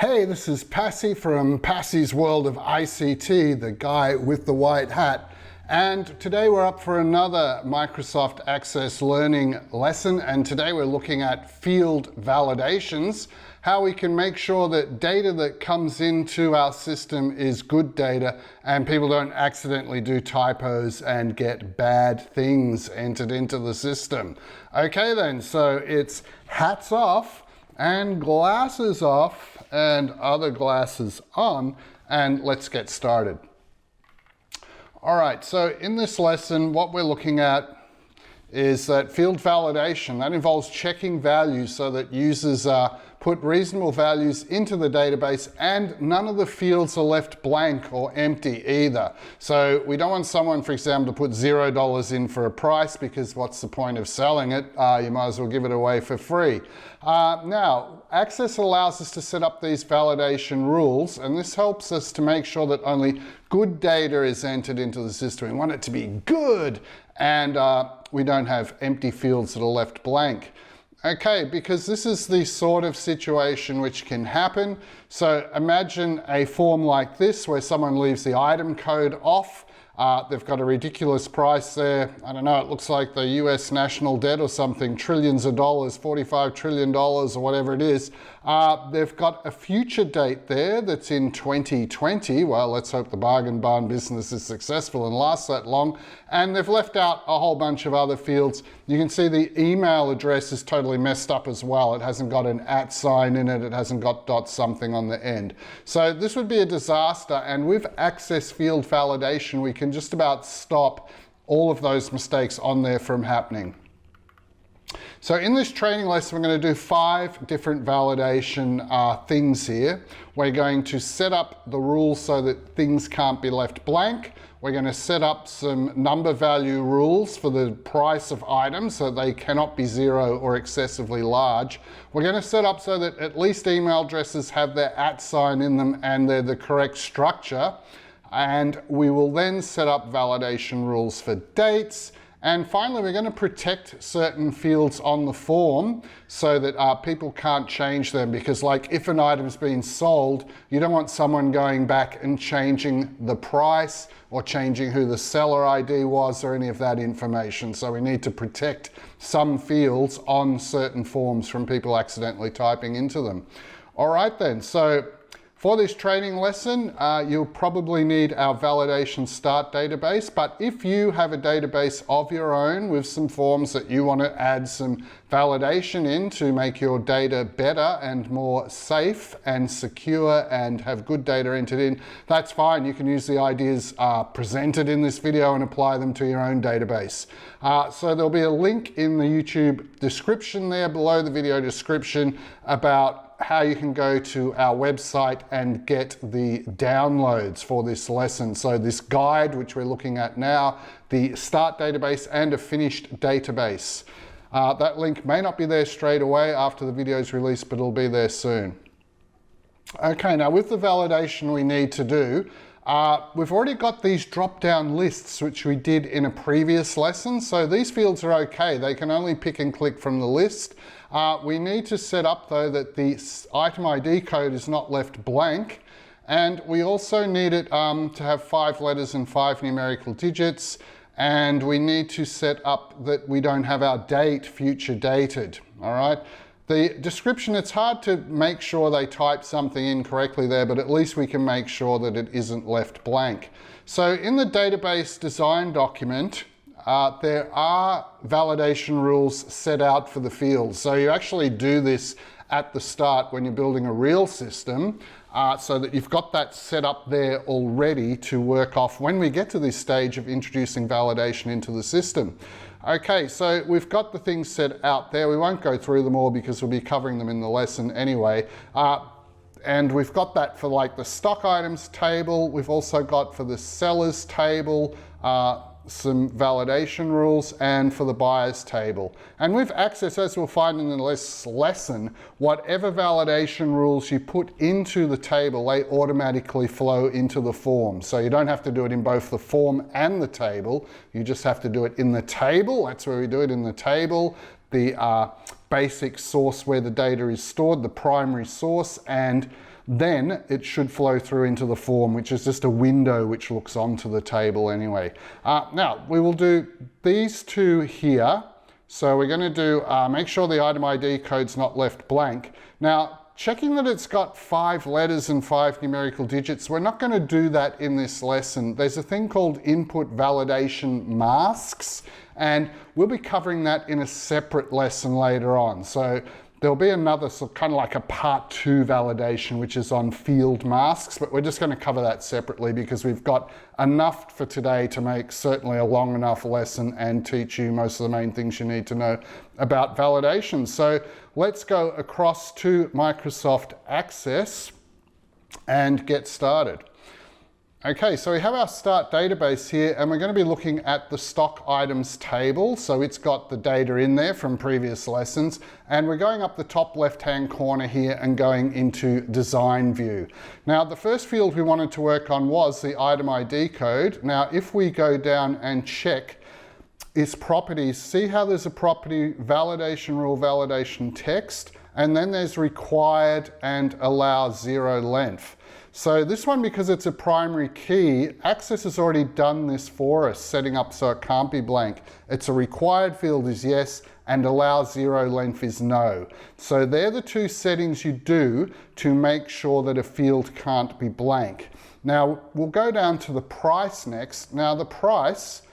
Hey, this is Passy from Passy's World of ICT, the guy with the white hat. And today we're up for another Microsoft Access Learning lesson. And today we're looking at field validations, how we can make sure that data that comes into our system is good data and people don't accidentally do typos and get bad things entered into the system. Okay then, so it's hats off and glasses off and other glasses on, and let's get started. All right, so in this lesson, what we're looking at is that field validation. That involves checking values so that users put reasonable values into the database and none of the fields are left blank or empty either. So we don't want someone, for example, to put $0 in for a price because what's the point of selling it? You might as well give it away for free. Now, Access allows us to set up these validation rules, and this helps us to make sure that only good data is entered into the system. We want it to be good, and we don't have empty fields that are left blank. Okay, because this is the sort of situation which can happen. So imagine a form like this where someone leaves the item code off. They've got a ridiculous price there. I don't know, it looks like the US national debt or something, trillions of dollars, $45 trillion or whatever it is. They've got a future date there that's in 2020. Well, let's hope the bargain barn business is successful and lasts that long. And they've left out a whole bunch of other fields. You can see the email address is totally messed up as well. It hasn't got an @ sign in it. It hasn't got dot something on the end. So this would be a disaster. And with Access field validation, we can just about stop all of those mistakes on there from happening. So in this training lesson, we're going to do 5 different validation things here. We're going to set up the rules so that things can't be left blank. We're going to set up some number value rules for the price of items so they cannot be 0 or excessively large. We're going to set up so that at least email addresses have their @ sign in them and they're the correct structure. And we will then set up validation rules for dates. And finally, we're going to protect certain fields on the form so that people can't change them, because like if an item's been sold, you don't want someone going back and changing the price or changing who the seller ID was or any of that information. So we need to protect some fields on certain forms from people accidentally typing into them. All right then, so for this training lesson, you'll probably need our validation start database, but if you have a database of your own with some forms that you want to add some validation in to make your data better and more safe and secure and have good data entered in, that's fine. You can use the ideas presented in this video and apply them to your own database. So there'll be a link in the YouTube description there below the video description about how you can go to our website and get the downloads for this lesson. So this guide, which we're looking at now, the start database and a finished database. That link may not be there straight away after the video is released, but it'll be there soon. Okay, now with the validation we need to do, we've already got these drop-down lists, which we did in a previous lesson. So these fields are okay. They can only pick and click from the list. We need to set up, though, that the item ID code is not left blank. And we also need it to have 5 letters and 5 numerical digits. And we need to set up that we don't have our date future dated. All right. The description, it's hard to make sure they type something in correctly there, but at least we can make sure that it isn't left blank. So in the database design document, there are validation rules set out for the fields. So you actually do this at the start when you're building a real system, so that you've got that set up there already to work off when we get to this stage of introducing validation into the system. Okay, so we've got the things set out there. We won't go through them all because we'll be covering them in the lesson anyway. And we've got that for like the stock items table. We've also got for the sellers table, some validation rules, and for the buyers table. And with Access, as we'll find in the lesson, whatever validation rules you put into the table, they automatically flow into the form. So you don't have to do it in both the form and the table. You just have to do it in the table. That's where we do it, in the table. The basic source where the data is stored, the primary source, and then it should flow through into the form, which is just a window which looks onto the table anyway. Now, we will do these two here. So we're going to do, make sure the item ID code's not left blank. Now, checking that it's got 5 letters and 5 numerical digits, we're not going to do that in this lesson. There's a thing called input validation masks, and we'll be covering that in a separate lesson later on. So there'll be another kind of like a part 2 validation, which is on field masks, but we're just going to cover that separately because we've got enough for today to make certainly a long enough lesson and teach you most of the main things you need to know about validation. So let's go across to Microsoft Access and get started. Okay, so we have our start database here, and we're going to be looking at the stock items table. So it's got the data in there from previous lessons, and we're going up the top left-hand corner here and going into design view. Now, the first field we wanted to work on was the item ID code. Now, if we go down and check its properties, see how there's a property validation rule, validation text, and then there's required and allow 0 length. So this one, because it's a primary key, Access has already done this for us, setting up so it can't be blank. It's a required field is yes, and allow 0 length is no. So they're the two settings you do to make sure that a field can't be blank. Now, we'll go down to the price next. Now, the price,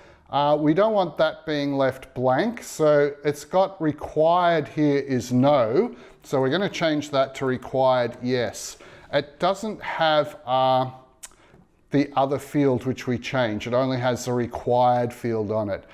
we don't want that being left blank. So it's got required here is no. So we're going to change that to required yes. It doesn't have the other field which we change. It only has the required field on it.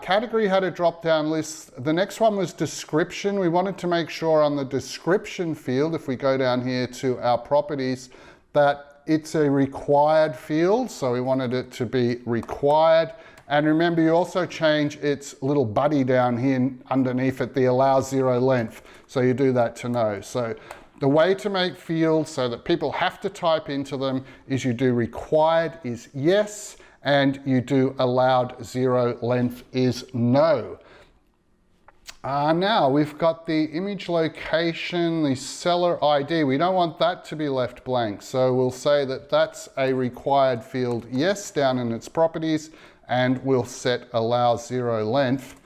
Category had a drop-down list. The next one was description. We wanted to make sure on the description field, if we go down here to our properties, that it's a required field. So we wanted it to be required. And remember, you also change its little buddy down here underneath it, the allow 0 length. So you do that to no. So the way to make fields so that people have to type into them is you do required is yes, and you do allowed 0 length is no. Now we've got the image location, the seller ID. We don't want that to be left blank. So we'll say that that's a required field yes down in its properties, and we'll set allow 0 length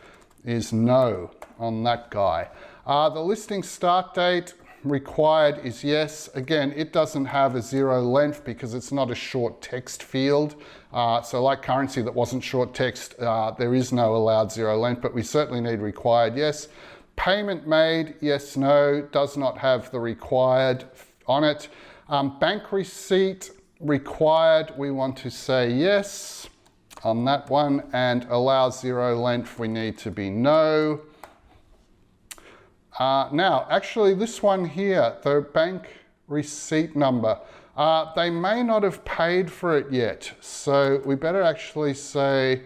is no on that guy. The listing start date, required is yes. Again, it doesn't have a 0 length because it's not a short text field. So like currency that wasn't short text, there is no allowed 0 length, but we certainly need required yes. Payment made, yes, no, does not have the required on it. Bank receipt, required, we want to say yes on that one, and allow 0 length, we need to be no. Now, actually this one here, the bank receipt number, they may not have paid for it yet. So we better actually say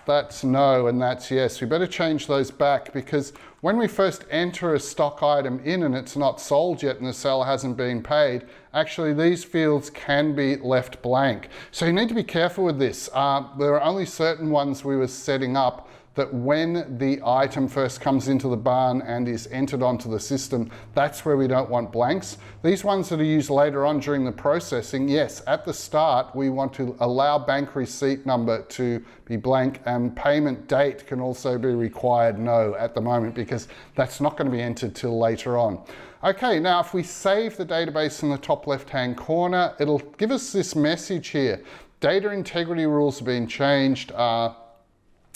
that's no and that's yes. We better change those back, because when we first enter a stock item in and it's not sold yet and the seller hasn't been paid, actually these fields can be left blank. So you need to be careful with this. There are only certain ones we were setting up that when the item first comes into the barn and is entered onto the system, that's where we don't want blanks. These ones that are used later on during the processing, yes, at the start, we want to allow bank receipt number to be blank, and payment date can also be required no at the moment, because that's not going to be entered till later on. Okay, now if we save the database in the top left-hand corner, it'll give us this message here. Data integrity rules have been changed.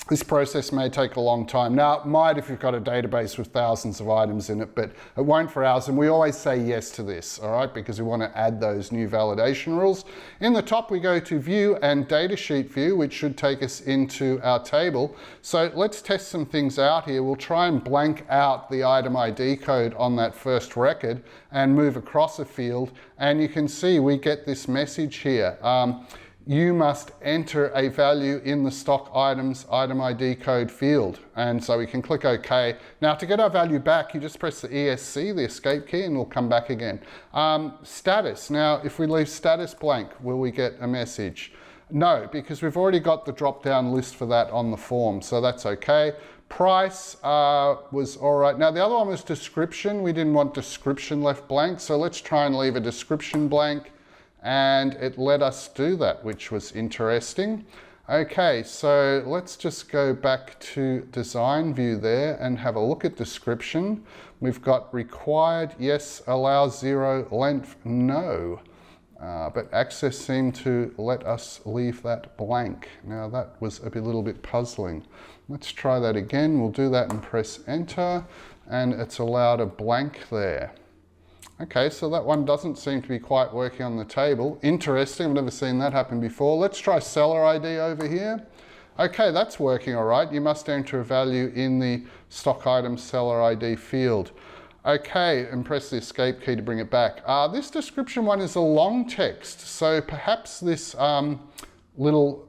This process may take a long time. Now, it might if you've got a database with thousands of items in it, but it won't for ours. And we always say yes to this, all right, because we want to add those new validation rules. In the top, we go to View and Datasheet View, which should take us into our table. So let's test some things out here. We'll try and blank out the item ID code on that first record and move across a field. And you can see we get this message here. You must enter a value in the stock items item ID code field. And so we can click OK. Now to get our value back, you just press the ESC, the escape key, and we'll come back again. Status. Now, if we leave status blank, will we get a message? No, because we've already got the drop-down list for that on the form, so that's okay. Price was all right. Now the other one was description. We didn't want description left blank, so let's try and leave a description blank, and it let us do that, which was interesting. Okay, so let's just go back to design view there and have a look at description. We've got required, yes, allow 0, length, no. But access seemed to let us leave that blank. Now that was a little bit puzzling. Let's try that again. We'll do that and press enter, and it's allowed a blank there. Okay, so that one doesn't seem to be quite working on the table. Interesting, I've never seen that happen before. Let's try seller ID over here. Okay, that's working all right. You must enter a value in the stock item seller ID field. Okay, and press the escape key to bring it back. This description one is a long text, so perhaps this little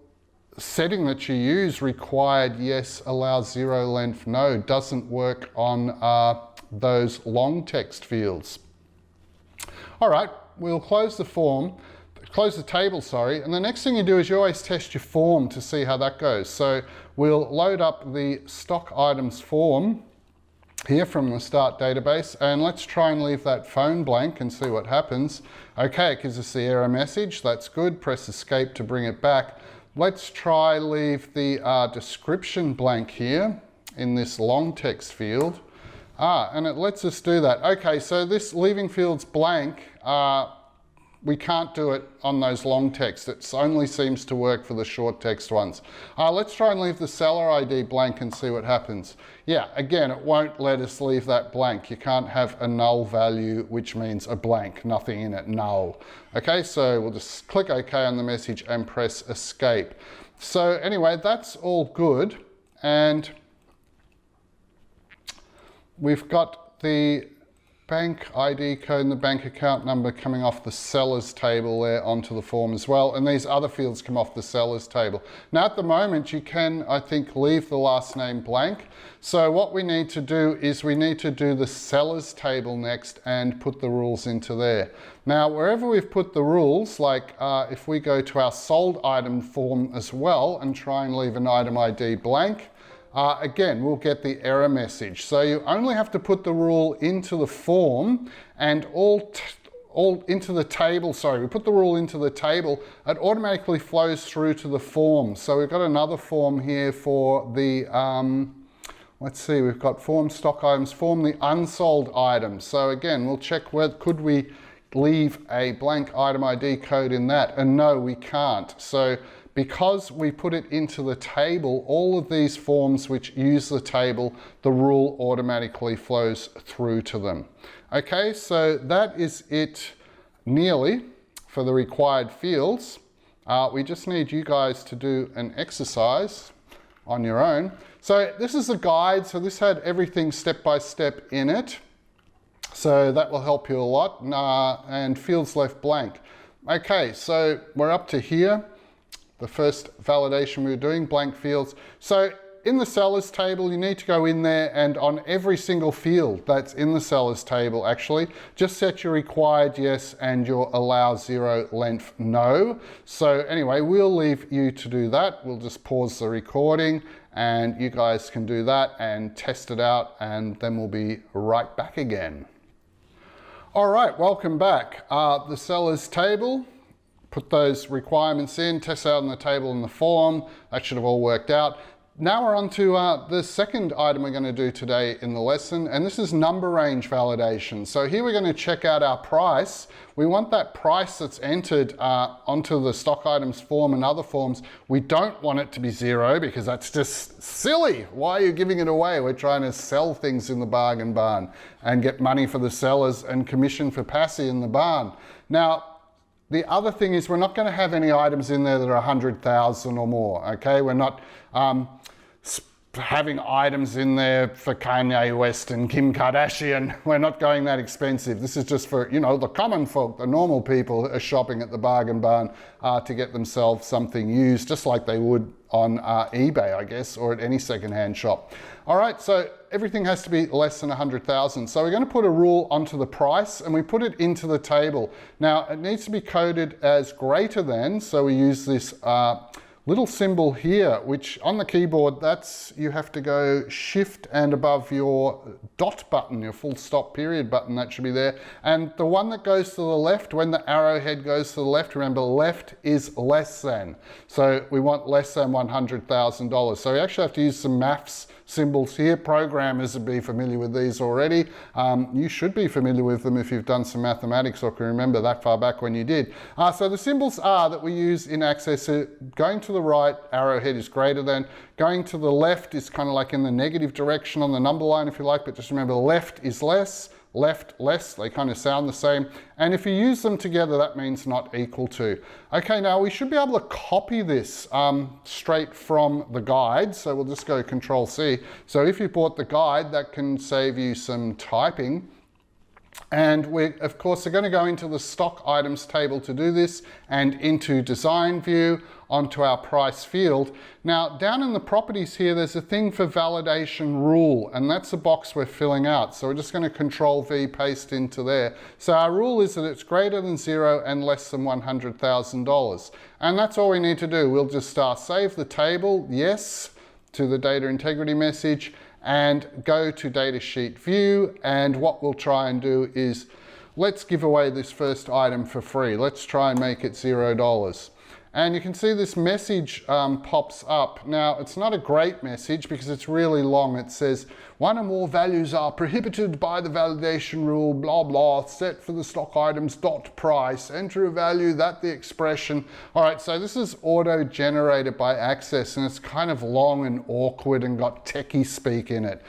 setting that you use, required yes, allow 0, length no, doesn't work on those long text fields. All right, we'll close the table, sorry, and the next thing you do is you always test your form to see how that goes. So we'll load up the stock items form here from the start database, and let's try and leave that phone blank and see what happens. Okay, it gives us the error message, that's good. Press escape to bring it back. Let's try leave the description blank here in this long text field. And it lets us do that. Okay, so this leaving fields blank, we can't do it on those long text. It only seems to work for the short text ones. Let's try and leave the seller ID blank and see what happens. Yeah, again, it won't let us leave that blank. You can't have a null value, which means a blank, nothing in it, null. Okay, so we'll just click OK on the message and press escape. So anyway, that's all good. And we've got the bank ID code and the bank account number coming off the seller's table there onto the form as well. And these other fields come off the seller's table. Now at the moment you can, I think, leave the last name blank. So what we need to do is we need to do the seller's table next and put the rules into there. Now wherever we've put the rules, like if we go to our sold item form as well and try and leave an item ID blank, again, we'll get the error message. So you only have to put the rule into the form and all into the table. Sorry, we put the rule into the table. It automatically flows through to the form. So we've got another form here for the, let's see, we've got form stock items, form the unsold items. So again, we'll check whether could we leave a blank item ID code in that, and no, we can't. So because we put it into the table, all of these forms which use the table, the rule automatically flows through to them. Okay, so that is it nearly for the required fields. We just need you guys to do an exercise on your own. So this is the guide, so this had everything step by step in it. So that will help you a lot, and fields left blank. Okay, so we're up to here. The first validation we were doing, blank fields. So in the sellers table, you need to go in there and on every single field that's in the sellers table, actually, just set your required yes and your allow 0, length no. So anyway, we'll leave you to do that. We'll just pause the recording and you guys can do that and test it out, and then we'll be right back again. All right, welcome back. The sellers table. Put those requirements in, test out on the table in the form. That should have all worked out. Now we're on to the second item we're going to do today in the lesson, and this is number range validation. So here we're going to check out our price. We want that price that's entered onto the stock items form and other forms. We don't want it to be 0 because that's just silly. Why are you giving it away? We're trying to sell things in the bargain barn and get money for the sellers and commission for Passy in the barn. Now, the other thing is we're not going to have any items in there that are 100,000 or more, okay? We're not having items in there for Kanye West and Kim Kardashian. We're not going that expensive. This is just for, you know, the common folk, the normal people are shopping at the bargain barn to get themselves something used, just like they would on eBay, I guess, or at any secondhand shop. All right, so everything has to be less than 100,000. So we're going to put a rule onto the price and we put it into the table. Now it needs to be coded as greater than, so we use this little symbol here, which on the keyboard, that's, you have to go shift and above your dot button, your full stop period button, that should be there. And the one that goes to the left, when the arrowhead goes to the left, remember left is less than. So we want less than $100,000. So we actually have to use some maths symbols here. Programmers would be familiar with these already. You should be familiar with them if you've done some mathematics or can remember that far back when you did. So the symbols are that we use in Access, going to the right, arrowhead is greater than. Going to the left is kind of like in the negative direction on the number line if you like, but just remember left is less, left less, they kind of sound the same. And if you use them together, that means not equal to. Okay, now we should be able to copy this straight from the guide. So we'll just go Control C. So if you bought the guide, that can save you some typing. And we, of course, are going to go into the stock items table to do this and into design view onto our price field. Now, down in the properties here, there's a thing for validation rule, and that's a box we're filling out. So we're just going to Control V, paste into there. So our rule is that it's greater than 0 and less than $100,000. And that's all we need to do. We'll just save the table, yes, to the data integrity message, and go to datasheet view. And what we'll try and do is, let's give away this first item for free. Let's try and make it $0. And you can see this message pops up. Now, it's not a great message because it's really long. It says, one or more values are prohibited by the validation rule, blah, blah, set for the stock items dot price, enter a value, that the expression. All right, so this is auto-generated by Access, and it's kind of long and awkward and got techie speak in it.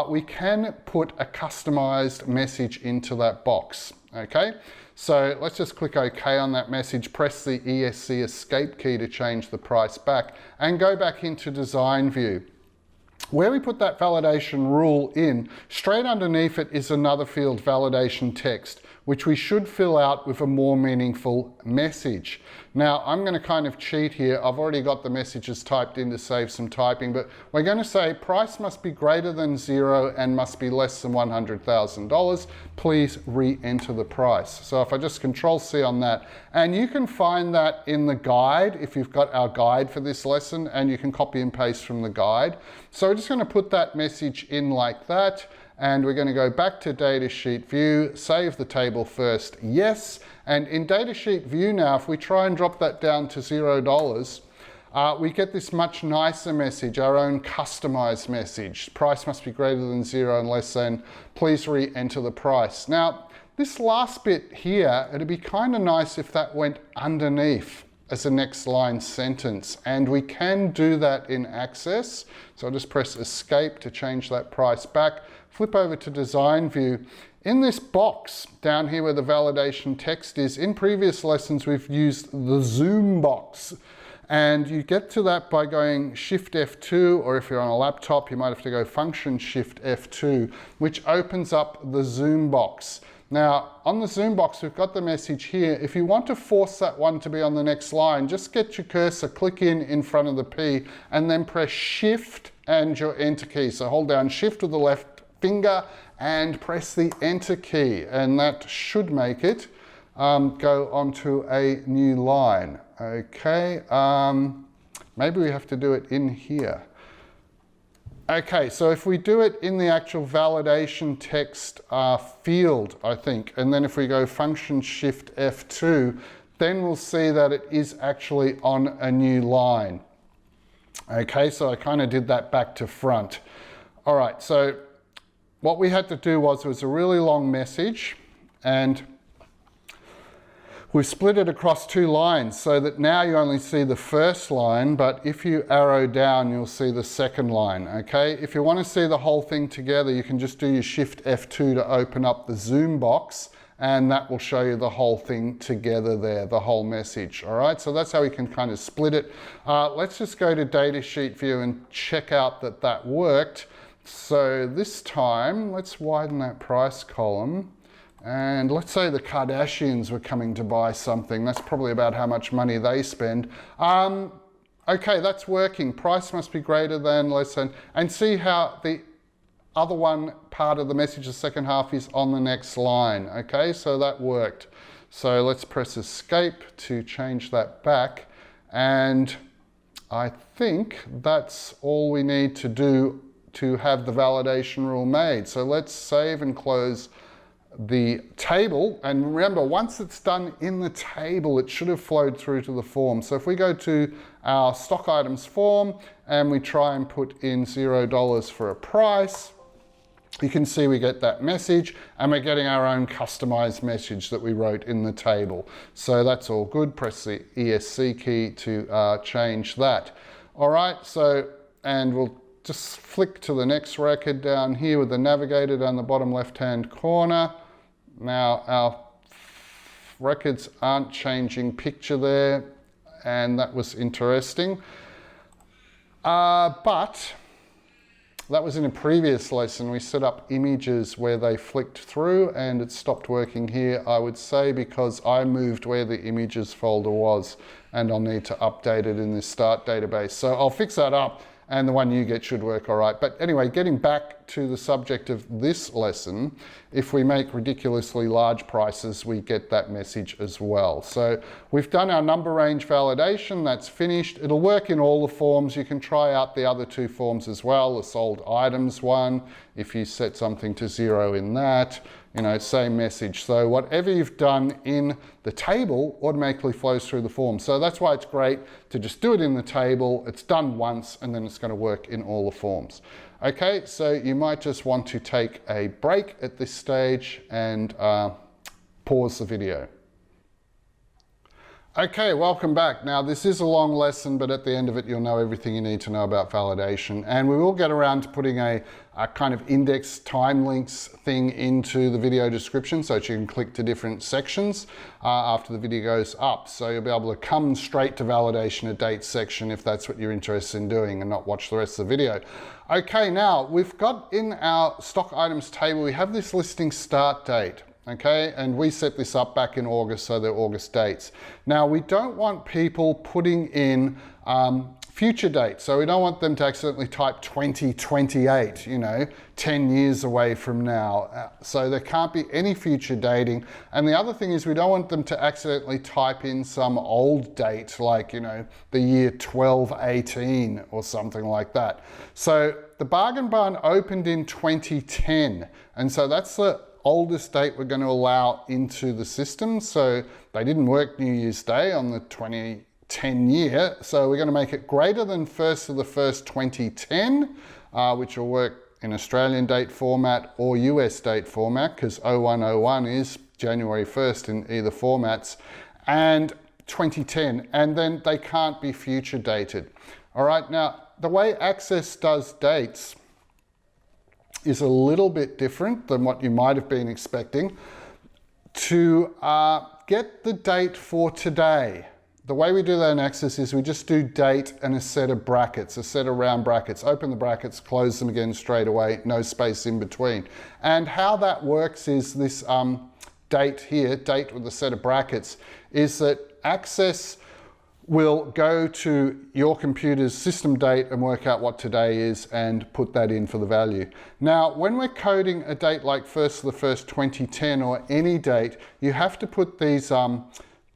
We can put a customized message into that box, okay? So let's just click OK on that message, press the ESC escape key to change the price back, and go back into design view. Where we put that validation rule in, straight underneath it is another field, validation text, which we should fill out with a more meaningful message. Now, I'm going to kind of cheat here. I've already got the messages typed in to save some typing, but we're going to say price must be greater than 0 and must be less than $100,000. Please re-enter the price. So if I just Control C on that, and you can find that in the guide if you've got our guide for this lesson, and you can copy and paste from the guide. So we're just going to put that message in like that. And we're going to go back to datasheet view, save the table first, yes. And in datasheet view now, if we try and drop that down to $0, we get this much nicer message, our own customized message. Price must be greater than 0 and less than, please re-enter the price. Now, this last bit here, it'd be kind of nice if that went underneath as a next line sentence. And we can do that in Access. So I'll just press escape to change that price back. Flip over to design view. In this box down here where the validation text is, in previous lessons we've used the zoom box. And you get to that by going Shift F2, or if you're on a laptop, you might have to go Function Shift F2, which opens up the zoom box. Now, on the zoom box, we've got the message here. If you want to force that one to be on the next line, just get your cursor, click in front of the P, and then press Shift and your Enter key. So hold down Shift with the left finger and press the Enter key, and that should make it go onto a new line. Okay, maybe we have to do it in here. Okay, so if we do it in the actual validation text field, I think, and then if we go Function Shift F2, then we'll see that it is actually on a new line. Okay, so I kind of did that back to front. All right, so what we had to do was, it was a really long message, and we split it across 2 lines so that now you only see the first line, but if you arrow down, you'll see the second line, okay? If you want to see the whole thing together, you can just do your Shift F2 to open up the zoom box, and that will show you the whole thing together there, the whole message, all right? So that's how we can kind of split it. Let's just go to datasheet view and check out that that worked. So this time, let's widen that price column. And let's say the Kardashians were coming to buy something. That's probably about how much money they spend. Okay, that's working. Price must be greater than, less than. And see how the other one part of the message, the second half, is on the next line. Okay, so that worked. So let's press escape to change that back. And I think that's all we need to do to have the validation rule made. So let's save and close the table. And remember, once it's done in the table, it should have flowed through to the form. So if we go to our stock items form and we try and put in $0 for a price, you can see we get that message, and we're getting our own customized message that we wrote in the table. So that's all good. Press the ESC key to change that. All right, so, and we'll just flick to the next record down here with the navigator down the bottom left-hand corner. Now our records aren't changing picture there, and that was interesting. But that was in a previous lesson. We set up images where they flicked through, and it stopped working here, I would say, because I moved where the images folder was, and I'll need to update it in this start database. So I'll fix that up, and the one you get should work all right. But anyway, getting back to the subject of this lesson, if we make ridiculously large prices, we get that message as well. So we've done our number range validation, that's finished. It'll work in all the forms. You can try out the other two forms as well, the sold items one. If you set something to 0 in that, you know, same message. So whatever you've done in the table automatically flows through the form. So that's why it's great to just do it in the table. It's done once, and then it's going to work in all the forms. Okay, so you might just want to take a break at this stage and pause the video. Okay, welcome back. Now this is a long lesson, but at the end of it you'll know everything you need to know about validation, and we will get around to putting a kind of index time links thing into the video description so that you can click to different sections after the video goes up. So you'll be able to come straight to validation at date section if that's what you're interested in doing, and not watch the rest of the video. Okay, now we've got in our stock items table, we have this listing start date. Okay, and we set this up back in August, so they're August dates. Now we don't want people putting in future dates, so we don't want them to accidentally type 2028, you know, 10 years away from now. So there can't be any future dating. And the other thing is we don't want them to accidentally type in some old date, like, you know, the year 1218 or something like that. So the Bargain Barn opened in 2010, and so that's the oldest date we're going to allow into the system. So they didn't work New Year's Day on the 2010 year. So we're going to make it greater than 1st of the 1st 2010, which will work in Australian date format or US date format, because 0101 is January 1st in either formats, and 2010, and then they can't be future dated. All right, now the way Access does dates is a little bit different than what you might have been expecting. To get the date for today, the way we do that in Access is we just do date and a set of brackets, a set of round brackets. Open the brackets, close them again straight away, no space in between. And how that works is this date here, date with a set of brackets, is that Access will go to your computer's system date and work out what today is and put that in for the value. Now, when we're coding a date like 1st of the 1st 2010 or any date, you have to put these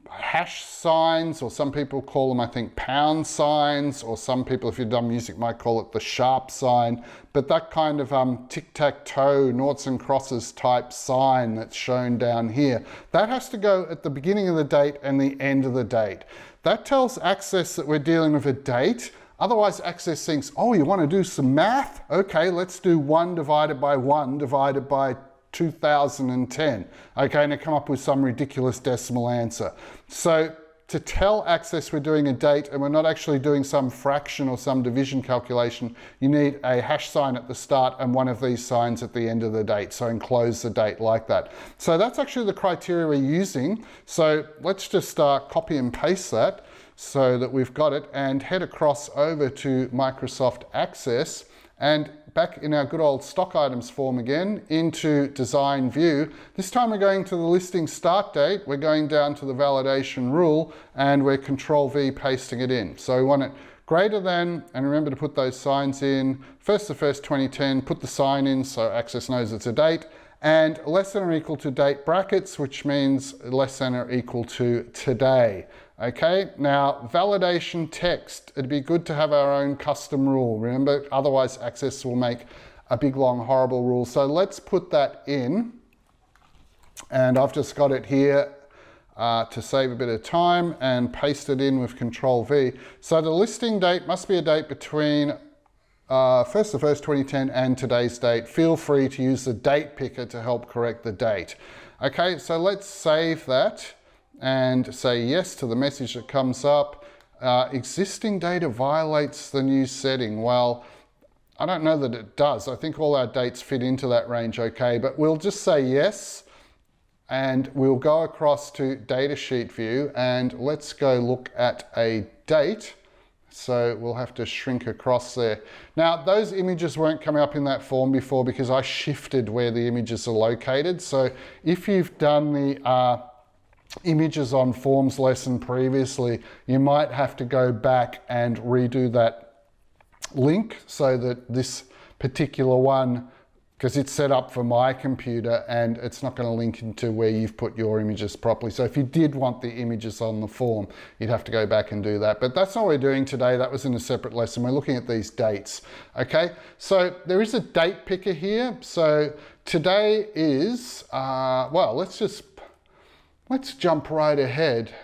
hash signs, or some people call them, I think, pound signs, or some people, if you've done music, might call it the sharp sign. But that kind of tic-tac-toe, noughts and crosses type sign that's shown down here, that has to go at the beginning of the date and the end of the date. That tells Access that we're dealing with a date. Otherwise, Access thinks, oh, you want to do some math? Okay, let's do 1 divided by 1 divided by 2010. Okay, and they come up with some ridiculous decimal answer. So to tell Access we're doing a date and we're not actually doing some fraction or some division calculation, you need a hash sign at the start and one of these signs at the end of the date. So enclose the date like that. So that's actually the criteria we're using. So let's just copy and paste that so that we've got it, and head across over to Microsoft Access, and back in our good old stock items form again, into design view. This time we're going to the listing start date, we're going down to the validation rule, and we're Control V pasting it in. So we want it greater than, and remember to put those signs in, 1st of the 1st 2010, put the sign in so Access knows it's a date, and less than or equal to date brackets, which means less than or equal to today. Okay, now validation text, it'd be good to have our own custom rule. Remember, otherwise Access will make a big, long, horrible rule. So let's put that in, and I've just got it here to save a bit of time and paste it in with Control V. So the listing date must be a date between 1st of 1st 2010 and today's date. Feel free to use the date picker to help correct the date. Okay, so let's save that and say yes to the message that comes up. Existing data violates the new setting. Well, I don't know that it does. I think all our dates fit into that range okay, but we'll just say yes, and we'll go across to datasheet view, and let's go look at a date. So we'll have to shrink across there. Now, those images weren't coming up in that form before because I shifted where the images are located. So if you've done the images on forms lesson previously, you might have to go back and redo that link so that this particular one, because it's set up for my computer and it's not going to link into where you've put your images properly. So if you did want the images on the form, you'd have to go back and do that. But that's not what we're doing today. That was in a separate lesson. We're looking at these dates. Okay, so there is a date picker here. So today is, well, let's jump right ahead.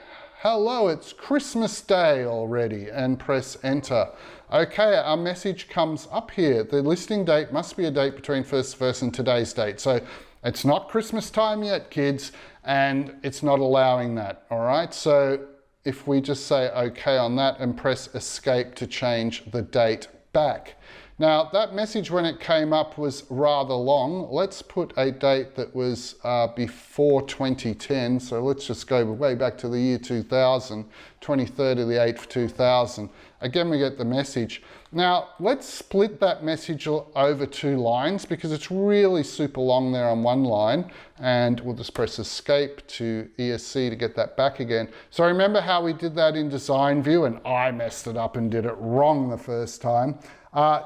Hello, it's Christmas Day already, and press enter. Okay, our message comes up here. The listing date must be a date between 1st of 1st and today's date. So it's not Christmas time yet, kids, and it's not allowing that, all right? So if we just say okay on that and press escape to change the date back. Now, that message when it came up was rather long. Let's put a date that was before 2010. So let's just go way back to the year 2000, 23rd of the 8th, 2000. Again, we get the message. Now, let's split that message over 2 lines because it's really super long there on one line. And we'll just press escape to ESC to get that back again. So remember how we did that in design view, and I messed it up and did it wrong the first time.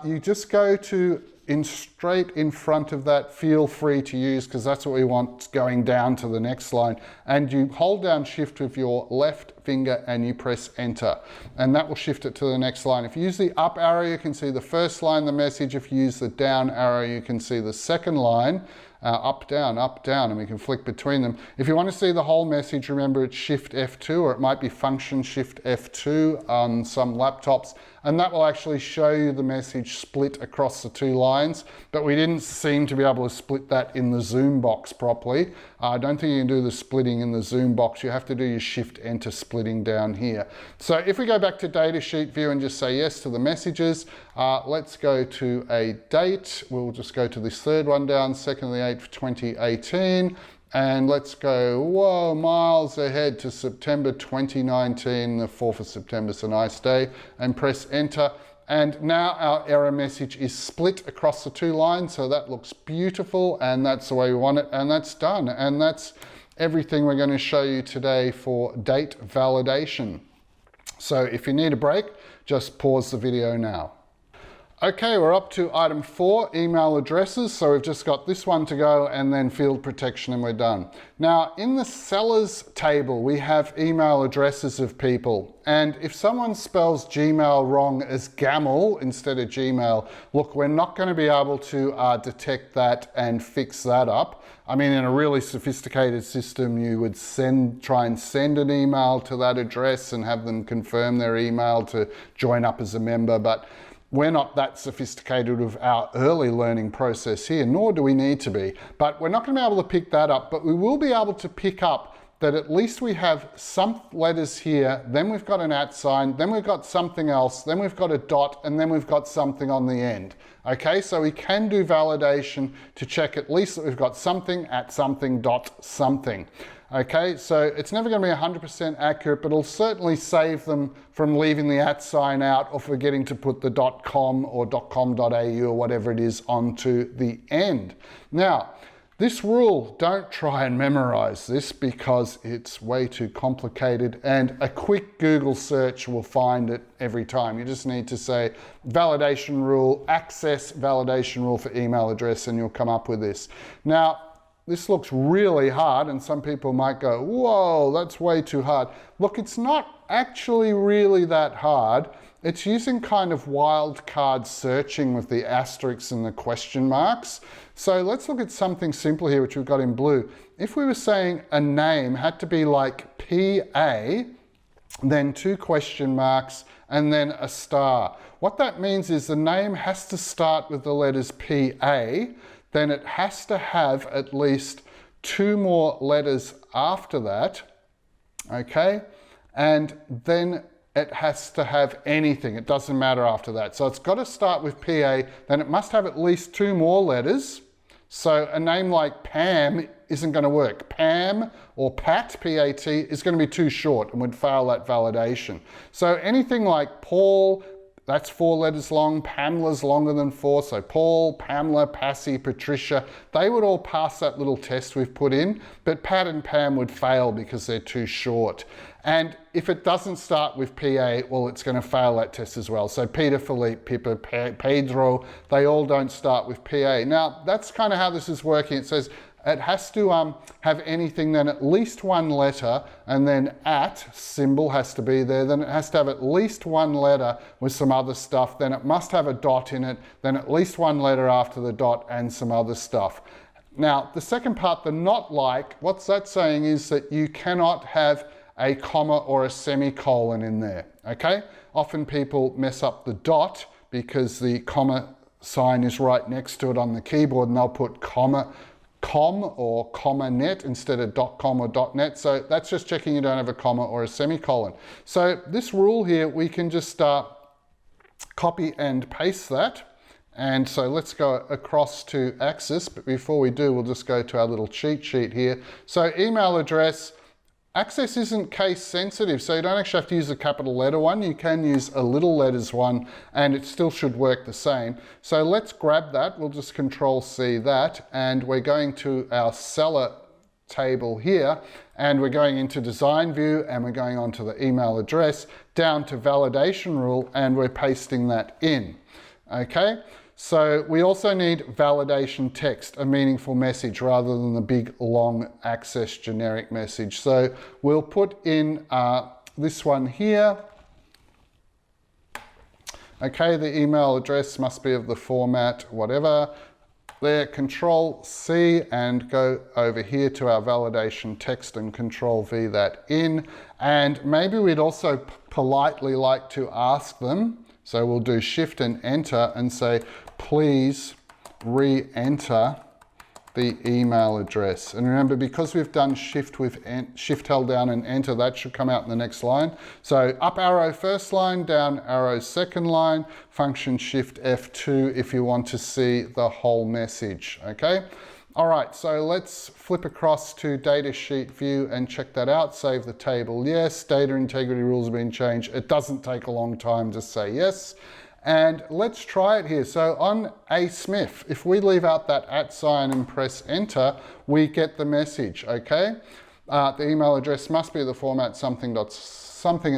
You just go to straight in front of that, feel free to use, because that's what we want going down to the next line. And you hold down shift with your left finger and you press enter. And that will shift it to the next line. If you use the up arrow, you can see the first line of the message. If you use the down arrow, you can see the second line. Up, down, and we can flick between them. If you want to see the whole message, remember it's Shift F2, or it might be Function Shift F2 on some laptops, and that will actually show you the message split across the 2 lines, but we didn't seem to be able to split that in the Zoom box properly. I don't think you can do the splitting in the Zoom box. You have to do your Shift Enter splitting down here. So if we go back to Datasheet view and just say yes to the messages, let's go to a date. We'll just go to this third one down, 2nd of the 8th, 2018. And let's go, whoa, miles ahead to September 2019, the 4th of September, it's a nice day, and press enter. And now our error message is split across the 2 lines, so that looks beautiful, and that's the way we want it, and that's done. And that's everything we're going to show you today for date validation. So if you need a break, just pause the video now. Okay, we're up to item 4, email addresses. So we've just got this one to go and then field protection and we're done. Now in the sellers table, we have email addresses of people. And if someone spells Gmail wrong as Gamel instead of Gmail, look, we're not going to be able to detect that and fix that up. I mean, in a really sophisticated system, you would try and send an email to that address and have them confirm their email to join up as a member. But we're not that sophisticated with our early learning process here, nor do we need to be. But we're not going to be able to pick that up, but we will be able to pick up that at least we have some letters here, then we've got an @ sign, then we've got something else, then we've got a dot, and then we've got something on the end. Okay, so we can do validation to check at least that we've got something at something dot something. Okay, so it's never going to be 100% accurate, but it'll certainly save them from leaving the @ sign out or forgetting to put the .com or .com.au or whatever it is onto the end. Now, this rule, don't try and memorize this because it's way too complicated, and a quick Google search will find it every time. You just need to say validation rule, access validation rule for email address, and you'll come up with this. Now, this looks really hard, and some people might go, whoa, that's way too hard. Look, it's not actually really that hard. It's using kind of wildcard searching with the asterisks and the question marks. So let's look at something simple here, which we've got in blue. If we were saying a name had to be like PA, then 2 question marks, and then a star. What that means is the name has to start with the letters PA, then it has to have at least 2 more letters after that, okay? And then it has to have anything. It doesn't matter after that. So it's got to start with PA, then it must have at least 2 more letters. So a name like Pam isn't going to work. Pam or Pat, P-A-T, is going to be too short and would fail that validation. So anything like Paul, that's 4 letters long. Pamela's longer than 4. So Paul, Pamela, Passy, Patricia, they would all pass that little test we've put in, but Pat and Pam would fail because they're too short. And if it doesn't start with PA, well, it's going to fail that test as well. So Peter, Philippe, Pippa, Pedro, they all don't start with PA. Now, that's kind of how this is working. It says it has to have anything, then at least 1 letter, and then at symbol has to be there. Then it has to have at least 1 letter with some other stuff. Then it must have a dot in it. Then at least 1 letter after the dot and some other stuff. Now, the second part, the not like, what's that saying is that you cannot have a comma or a semicolon in there, okay? Often people mess up the dot because the comma sign is right next to it on the keyboard, and they'll put com or comma net instead of .com or .net. So that's just checking you don't have a comma or a semicolon. So this rule here, we can just copy and paste that. And so let's go across to Access, but before we do, we'll just go to our little cheat sheet here. So email address, Access isn't case sensitive, so you don't actually have to use a capital letter one. You can use a little letters one, and it still should work the same. So let's grab that. We'll just Control C that, and we're going to our seller table here, and we're going into design view, and we're going on to the email address, down to validation rule, and we're pasting that in. Okay. So we also need validation text, a meaningful message, rather than the big long Access generic message. So we'll put in this one here. Okay, the email address must be of the format, whatever. There, Control C, and go over here to our validation text and Control V that in. And maybe we'd also politely like to ask them. So we'll do Shift and Enter and say, please re-enter the email address. And remember, because we've done Shift held down and Enter, that should come out in the next line. So up arrow first line, down arrow second line, function Shift F2 if you want to see the whole message, okay? All right, so let's flip across to data sheet view and check that out. Save the table, yes. Data integrity rules have been changed. It doesn't take a long time, just say yes. And let's try it here. So on a Smith, if we leave out that @ sign and press enter, we get the message, okay? The email address must be the format something at something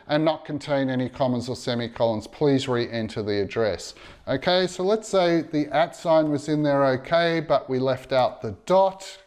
and not contain any commas or semicolons. Please re-enter the address. Okay, so let's say the @ sign was in there okay, but we left out the dot,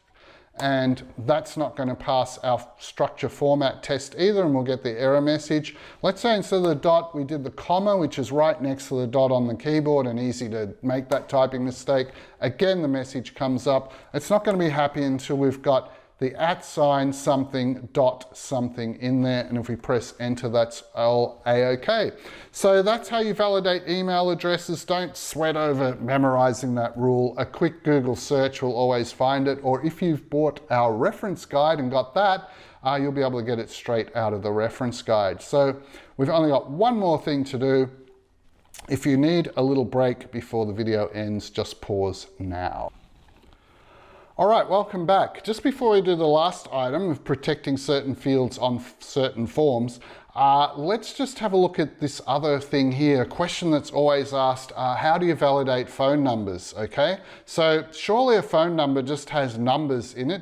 and that's not going to pass our structure format test either, and we'll get the error message. Let's say instead of the dot, we did the comma, which is right next to the dot on the keyboard and easy to make that typing mistake. Again, the message comes up. It's not going to be happy until we've got the @ sign something dot something in there, and if we press enter, that's all a-okay. So that's how you validate email addresses. Don't sweat over memorizing that rule. A quick Google search will always find it, or if you've bought our reference guide and got that, you'll be able to get it straight out of the reference guide. So we've only got one more thing to do. If you need a little break before the video ends, just pause now. All right, welcome back. Just before we do the last item of protecting certain fields on certain forms, let's just have a look at this other thing here, a question that's always asked, how do you validate phone numbers, okay? So surely a phone number just has numbers in it,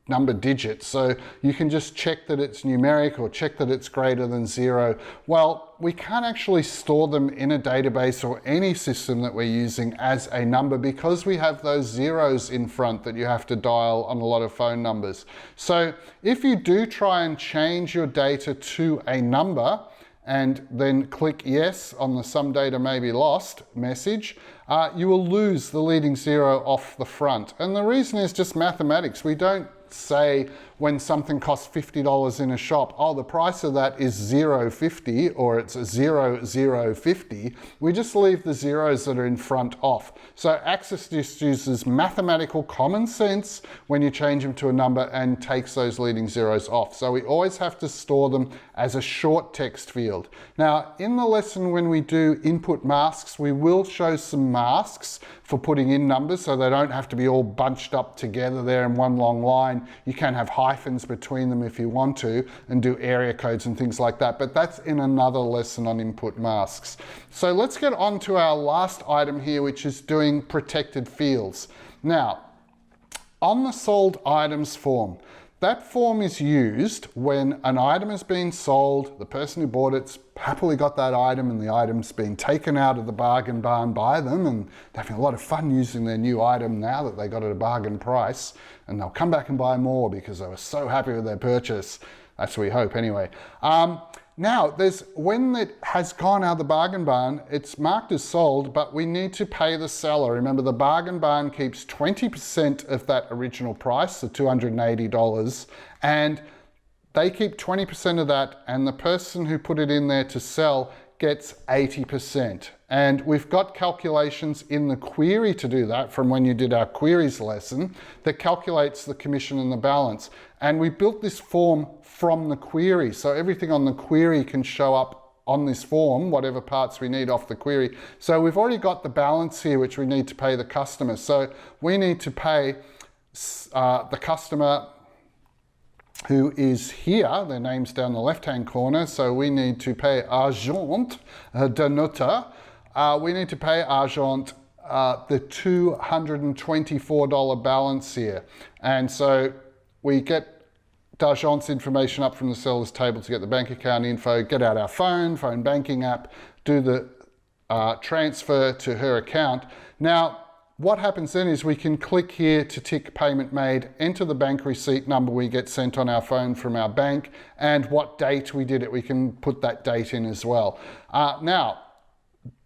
number digits. So you can just check that it's numeric or check that it's greater than 0. Well, we can't actually store them in a database or any system that we're using as a number because we have those zeros in front that you have to dial on a lot of phone numbers. So if you do try and change your data to a number, and then click yes on the some data may be lost message, you will lose the leading 0 off the front. And the reason is just mathematics. We don't say when something costs $50 in a shop, oh, the price of that is $0.50 or it's $0.050. We just leave the zeros that are in front off. So Access just uses mathematical common sense when you change them to a number and takes those leading zeros off. So we always have to store them as a short text field. Now, in the lesson when we do input masks, we will show some masks for putting in numbers so they don't have to be all bunched up together there in one long line. You can have hyphens between them if you want to and do area codes and things like that, but that's in another lesson on input masks. So let's get on to our last item here, which is doing protected fields. Now, on the sold items form, that form is used when an item has been sold, the person who bought it's happily got that item and the item's been taken out of the bargain barn by them and they're having a lot of fun using their new item now that they got at a bargain price, and they'll come back and buy more because they were so happy with their purchase. That's what we hope anyway. Now, when it has gone out of the bargain barn, it's marked as sold, but we need to pay the seller. Remember, the bargain barn keeps 20% of that original price, the $280, and they keep 20% of that, and the person who put it in there to sell gets 80%. And we've got calculations in the query to do that from when you did our queries lesson that calculates the commission and the balance. And we built this form from the query. So everything on the query can show up on this form, whatever parts we need off the query. So we've already got the balance here, which we need to pay the customer. So we need to pay the customer who is here, their name's down the left-hand corner, so we need to pay Agent de Notaire. We need to pay Agent the $224 balance here. And so we get D'Agent's information up from the seller's table to get the bank account info, get out our phone banking app, do the transfer to her account. Now, what happens then is we can click here to tick payment made, enter the bank receipt number we get sent on our phone from our bank, and what date we did it. We can put that date in as well. Now,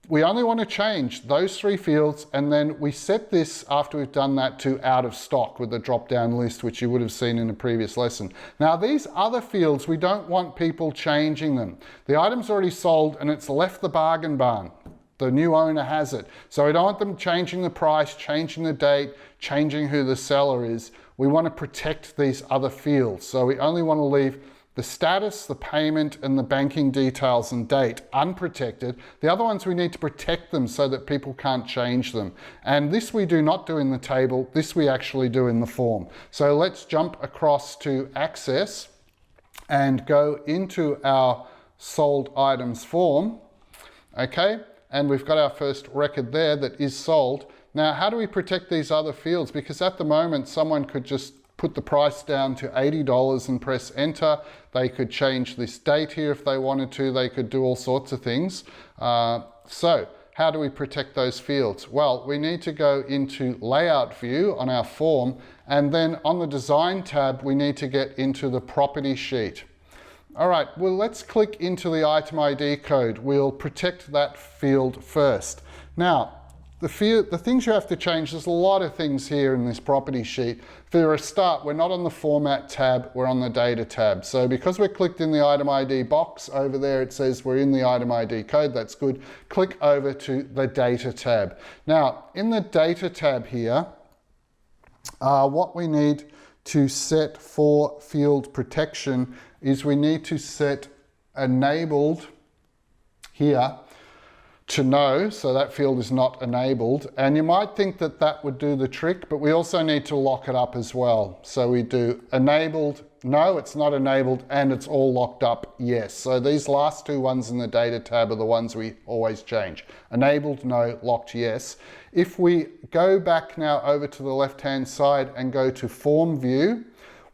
we only want to change those 3 fields, and then we set this after we've done that to out of stock with the drop-down list, which you would have seen in a previous lesson. Now, these other fields, we don't want people changing them. The item's already sold and it's left the bargain barn. The new owner has it. So we don't want them changing the price, changing the date, changing who the seller is. We want to protect these other fields. So we only want to leave the status, the payment, and the banking details and date unprotected. The other ones we need to protect them so that people can't change them. And this we do not do in the table, this we actually do in the form. So let's jump across to Access and go into our sold items form. Okay, and we've got our first record there that is sold. Now, how do we protect these other fields? Because at the moment, someone could just put the price down to $80 and press enter. They could change this date here if they wanted to. They could do all sorts of things. So how do we protect those fields? Well, we need to go into Layout View on our form, and then on the Design tab, we need to get into the Property sheet. All right, well, let's click into the item ID code. We'll protect that field first. Now, the things you have to change, there's a lot of things here in this property sheet. For a start, we're not on the Format tab, we're on the Data tab. So because we're clicked in the item ID box over there, it says we're in the item ID code, that's good. Click over to the Data tab. Now, in the Data tab here, what we need to set for field protection is we need to set enabled here to no, so that field is not enabled. And you might think that that would do the trick, but we also need to lock it up as well. So we do enabled, no, it's not enabled, and it's all locked up, yes. So these last 2 ones in the Data tab are the ones we always change. Enabled, no, locked, yes. If we go back now over to the left-hand side and go to Form View,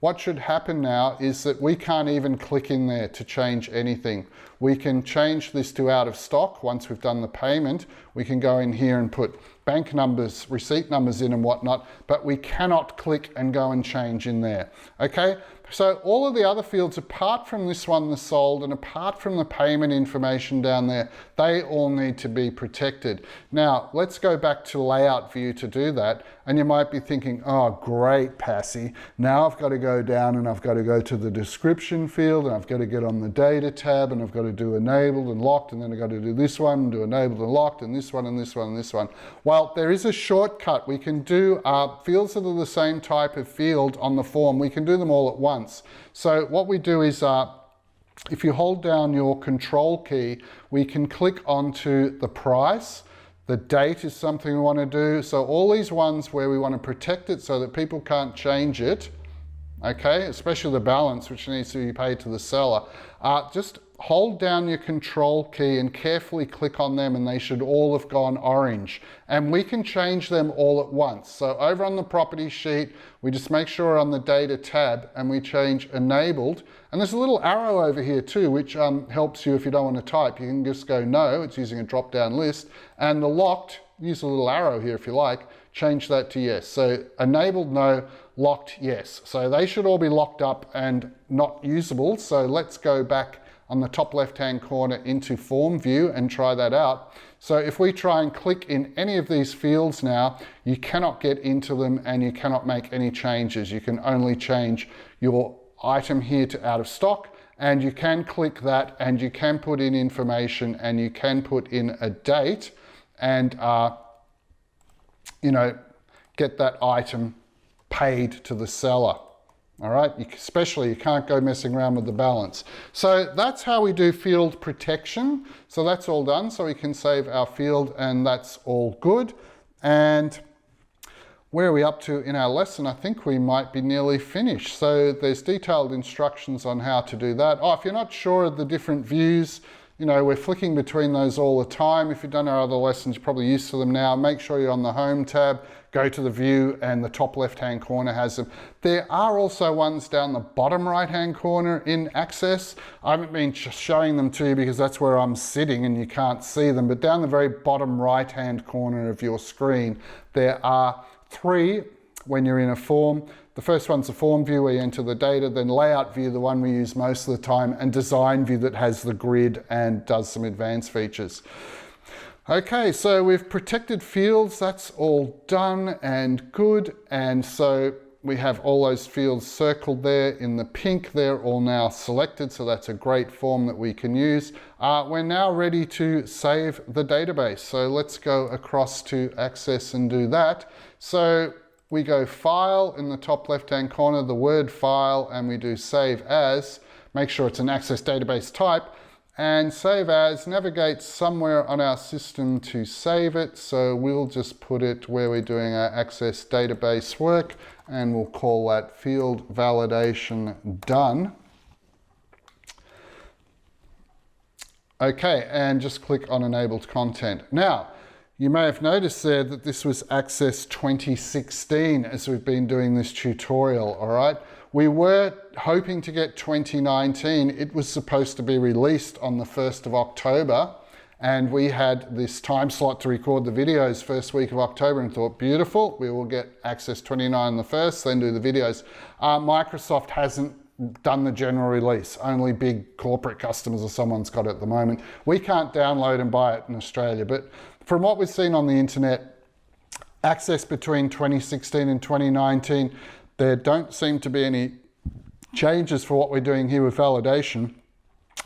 what should happen now is that we can't even click in there to change anything. We can change this to out of stock once we've done the payment. We can go in here and put bank numbers, receipt numbers in and whatnot, but we cannot click and go and change in there. Okay, so all of the other fields, apart from this one, the sold, and apart from the payment information down there, they all need to be protected. Now, let's go back to layout view to do that. And you might be thinking, oh, great, Passy. Now I've got to go down and I've got to go to the description field and I've got to get on the data tab and I've got to do enabled and locked, and then I've got to do this one and do enabled and locked, and this one and this one and this one. Well, there is a shortcut. We can do fields that are the same type of field on the form. We can do them all at once. So what we do is, if you hold down your control key, we can click onto the price. The date is something we want to do. So all these ones where we want to protect it so that people can't change it, okay, especially the balance, which needs to be paid to the seller, just hold down your control key and carefully click on them, and they should all have gone orange. And we can change them all at once. So over on the property sheet, we just make sure we're on the data tab and we change enabled. And there's a little arrow over here too, which helps you if you don't want to type. You can just go no, it's using a drop down list. And the locked, use a little arrow here if you like, change that to yes. So enabled no, locked yes. So they should all be locked up and not usable. So let's go back on the top left-hand corner into form view and try that out. So if we try and click in any of these fields now, you cannot get into them and you cannot make any changes. You can only change your item here to out of stock, and you can click that and you can put in information and you can put in a date and you know, get that item paid to the seller. All right, especially you can't go messing around with the balance. So that's how we do field protection. So that's all done. So we can save our field and that's all good. And where are we up to in our lesson? I think we might be nearly finished. So there's detailed instructions on how to do that. Oh, if you're not sure of the different views, you know, we're flicking between those all the time. If you've done our other lessons, you're probably used to them now. Make sure you're on the home tab, go to the view, and the top left-hand corner has them. There are also ones down the bottom right-hand corner in Access. I haven't been showing them to you because that's where I'm sitting and you can't see them, but down the very bottom right-hand corner of your screen, there are 3 when you're in a form. The first one's the form view where you enter the data, then layout view, the one we use most of the time, and design view that has the grid and does some advanced features. Okay, so we've protected fields, that's all done and good. And so we have all those fields circled there in the pink. They're all now selected, so that's a great form that we can use. We're now ready to save the database. So let's go across to Access and do that. So we go File in the top left-hand corner, the word File, and we do Save As. Make sure it's an Access database type. And Save As navigates somewhere on our system to save it. So we'll just put it where we're doing our Access database work, and we'll call that Field Validation Done. Okay, and just click on Enabled Content. Now, you may have noticed there that this was Access 2016 as we've been doing this tutorial, all right? We were hoping to get 2019. It was supposed to be released on the 1st of October, and we had this time slot to record the videos first week of October and thought, beautiful, we will get Access 29 on the 1st, then do the videos. Microsoft hasn't done the general release. Only big corporate customers or someone's got it at the moment. We can't download and buy it in Australia, but from what we've seen on the internet, Access between 2016 and 2019, there don't seem to be any changes for what we're doing here with validation.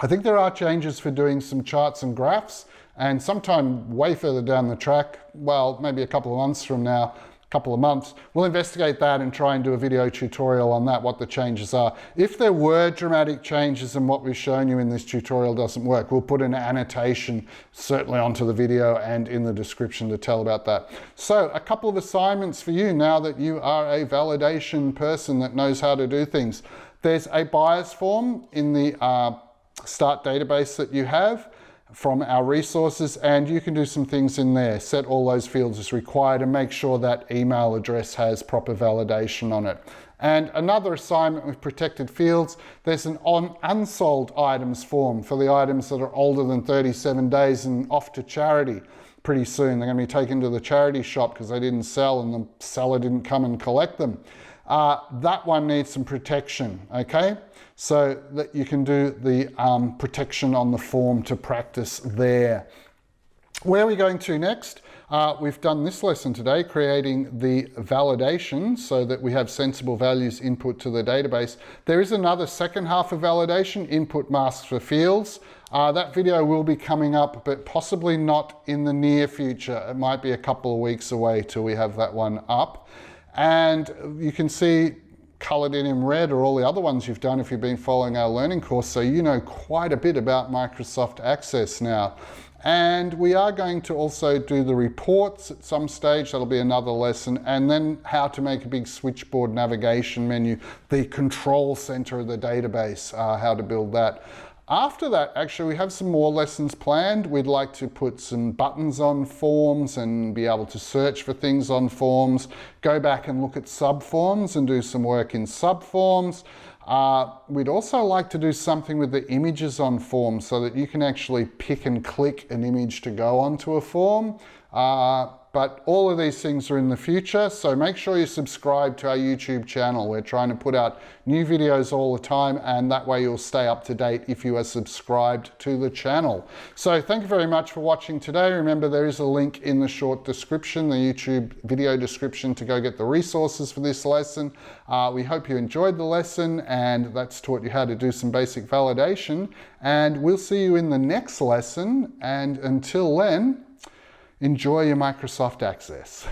I think there are changes for doing some charts and graphs, and sometime way further down the track, well, maybe a couple of months from now, couple of months, we'll investigate that and try and do a video tutorial on that, what the changes are. If there were dramatic changes and what we've shown you in this tutorial doesn't work, we'll put an annotation certainly onto the video and in the description to tell about that. So a couple of assignments for you now that you are a validation person that knows how to do things. There's a buyer's form in the start database that you have from our resources, and you can do some things in there. Set all those fields as required and make sure that email address has proper validation on it. And another assignment with protected fields, there's an unsold items form for the items that are older than 37 days and off to charity pretty soon. They're going to be taken to the charity shop because they didn't sell and the seller didn't come and collect them. That one needs some protection, okay? So that you can do the protection on the form to practice there. Where are we going to next? We've done this lesson today, creating the validation so that we have sensible values input to the database. There is another second half of validation, input masks for fields. That video will be coming up, but possibly not in the near future. It might be a couple of weeks away till we have that one up. And you can see colored in red are all the other ones you've done if you've been following our learning course. So you know quite a bit about Microsoft Access now. And we are going to also do the reports at some stage. That'll be another lesson. And then how to make a big switchboard navigation menu, the control center of the database, how to build that. After that, actually, we have some more lessons planned. We'd like to put some buttons on forms and be able to search for things on forms, go back and look at subforms and do some work in subforms. We'd also like to do something with the images on forms so that you can actually pick and click an image to go onto a form. But all of these things are in the future, so make sure you subscribe to our YouTube channel. We're trying to put out new videos all the time, and that way you'll stay up to date if you are subscribed to the channel. So thank you very much for watching today. Remember, there is a link in the short description, the YouTube video description, to go get the resources for this lesson. We hope you enjoyed the lesson, and that's taught you how to do some basic validation. And we'll see you in the next lesson, and until then, enjoy your Microsoft Access.